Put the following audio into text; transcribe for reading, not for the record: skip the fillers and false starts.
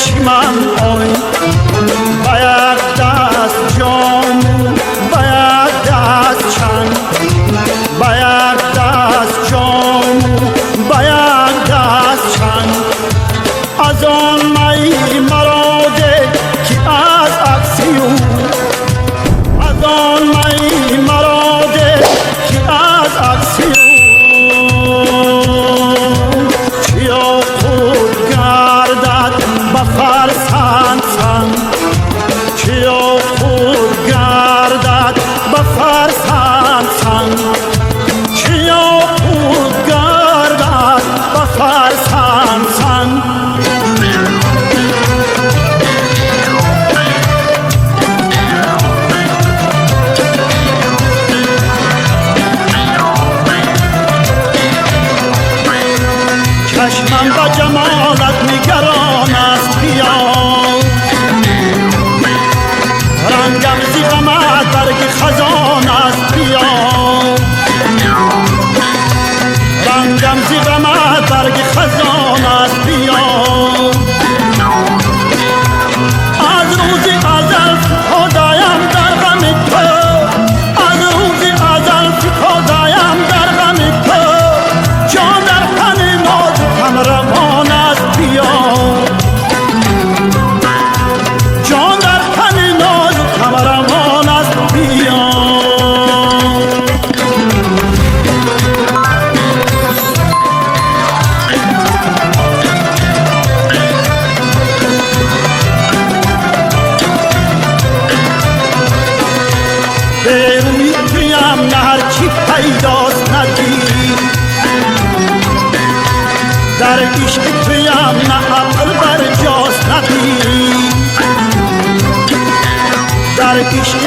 چشمم آی باید دست جامو باید دست چنگ باید دست جامو باید دست چنگ از آن می مراده که از عکسی او از آن می مراده که از عکسی او چیا خود گردد بفرسند سنگ چیا خود گردد بفرسند سنگ چیا خود گردد بفرسند سنگ چشمم با جمالت نگران است بیا رنگم زی غمت برگ خزان است بیا رنگم زی غمت برگ خزان است بیا از روز ازل خدایم در غم تو از روز ازل خدایم در غم تو جان در تن نازکم روان است بیا جان در تن نازکم روان است بیا به روی تویم نه هرچی پیداست ندید در عشق تویم نه عقل بر جاست ندید در عشق